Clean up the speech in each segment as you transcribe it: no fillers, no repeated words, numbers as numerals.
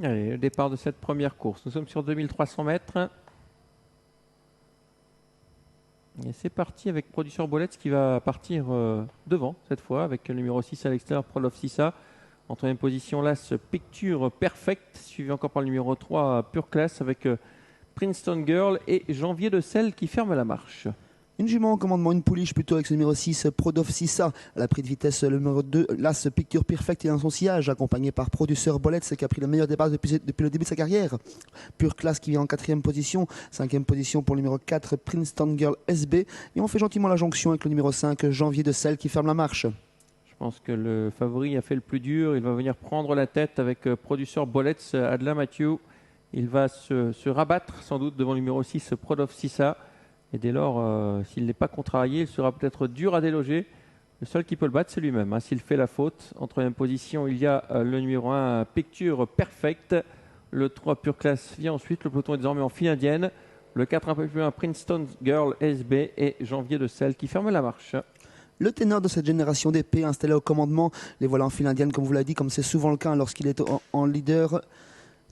Allez, le départ de cette première course. Nous sommes sur 2300 mètres. Et c'est parti avec Producer Bolletz qui va partir devant cette fois avec le numéro 6 à l'extérieur, Prolov Sissa. En troisième position, là, ce Picture Perfect, suivi encore par le numéro 3, Pure Class avec Princeton Girl et Janvier de Selle qui ferme la marche. Une jument en commandement, une pouliche plutôt avec ce numéro 6, Prolov Sissa. À la prise de vitesse, le numéro 2, l'As Picture Perfect est dans son sillage, accompagné par Producer Bolletz qui a pris le meilleur départ depuis le début de sa carrière. Pure Class qui vient en quatrième position, cinquième position pour le numéro 4, Princeton Girl SB. Et on fait gentiment la jonction avec le numéro 5, Janvier de Selle qui ferme la marche. Je pense que le favori a fait le plus dur. Il va venir prendre la tête avec Producer Bolletz, Adela Mathieu. Il va se rabattre sans doute devant le numéro 6, Prolov Sissa. Et dès lors, s'il n'est pas contrarié, il sera peut-être dur à déloger. Le seul qui peut le battre, c'est lui-même. Hein. S'il fait la faute, en troisième position, il y a le numéro 1, Picture Perfect. Le 3, Pure Class vient ensuite. Le peloton est désormais en file indienne. Le 4, un peu plus loin, Princeton Girl SB. Et Janvier de Selle qui ferme la marche. Le ténor de cette génération d'épées installé au commandement, les voilà en file indienne, comme vous l'avez dit, comme c'est souvent le cas lorsqu'il est en leader.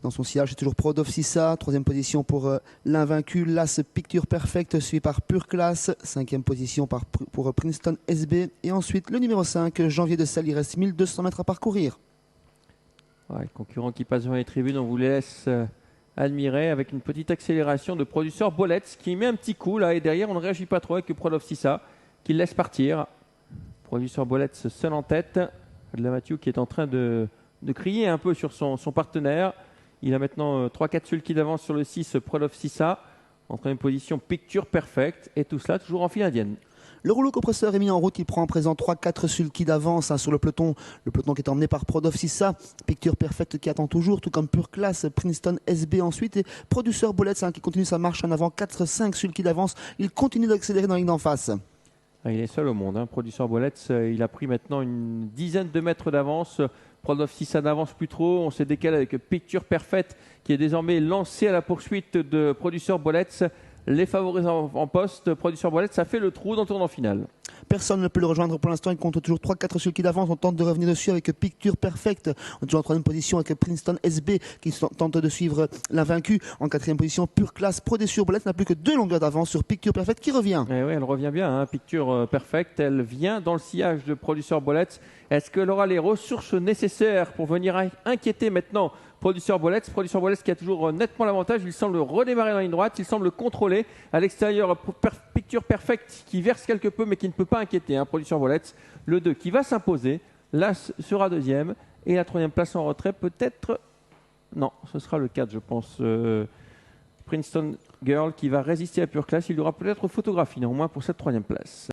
Dans son sillage, c'est toujours Prolov Sissa. Troisième position pour l'invaincu, l'As Picture Perfect, suivi par Pure Class. Cinquième position pour Princeton SB. Et ensuite, le numéro 5, Janvier de Selle. Il reste 1200 mètres à parcourir. Ouais, le concurrent qui passe devant les tribunes, on vous laisse admirer avec une petite accélération de Producer Bolletz qui met un petit coup là. Et derrière, on ne réagit pas trop avec Prolov Sissa qui le laisse partir. Producer Bolletz seul en tête. Adela Mathieu qui est en train de crier un peu sur son partenaire. Il a maintenant 3-4 sulky d'avance sur le 6, Prolov Sissa. En troisième position, Picture Perfect. Et tout cela toujours en file indienne. Le rouleau compresseur est mis en route. Il prend en présent 3-4 sulky d'avance sur le peloton. Le peloton qui est emmené par Prolov Sissa. Picture Perfect qui attend toujours, tout comme Pure Class, Princeton SB ensuite. Et Producer Bolletz qui continue sa marche en avant. 4-5 sulky d'avance. Il continue d'accélérer dans la ligne d'en face. Il est seul au monde. Hein. Producer Bolletz, il a pris maintenant une dizaine de mètres d'avance. Prolov Sissa n'avance plus trop. On s'est décalé avec Picture Perfect qui est désormais lancé à la poursuite de Producer Bolletz. Les favoris en poste. Producer Bolletz a fait le trou dans le tournant final. Personne ne peut le rejoindre pour l'instant. Il compte toujours 3-4 sulky d'avance. On tente de revenir dessus avec Picture Perfect. On est toujours en troisième position avec Princeton SB qui tente de suivre l'invaincu. En quatrième position, Pure Class. Producer Bolletz n'a plus que 2 longueurs d'avance sur Picture Perfect qui revient. Et oui, elle revient bien. Hein. Picture Perfect, elle vient dans le sillage de Producer Bolletz. Est-ce qu'elle aura les ressources nécessaires pour venir inquiéter maintenant Producer Bolletz? Producer Bolletz qui a toujours nettement l'avantage. Il semble redémarrer dans la ligne droite. Il semble contrôler. À l'extérieur, Picture Perfect qui verse quelque peu mais qui ne peut pas inquiéter. Hein, Producer Bolletz. Le 2 qui va s'imposer. Là sera deuxième. Et la troisième place en retrait peut-être... Non, ce sera le 4 je pense. Princeton Girl qui va résister à Pure Class. Il y aura peut-être photographie néanmoins pour cette troisième place.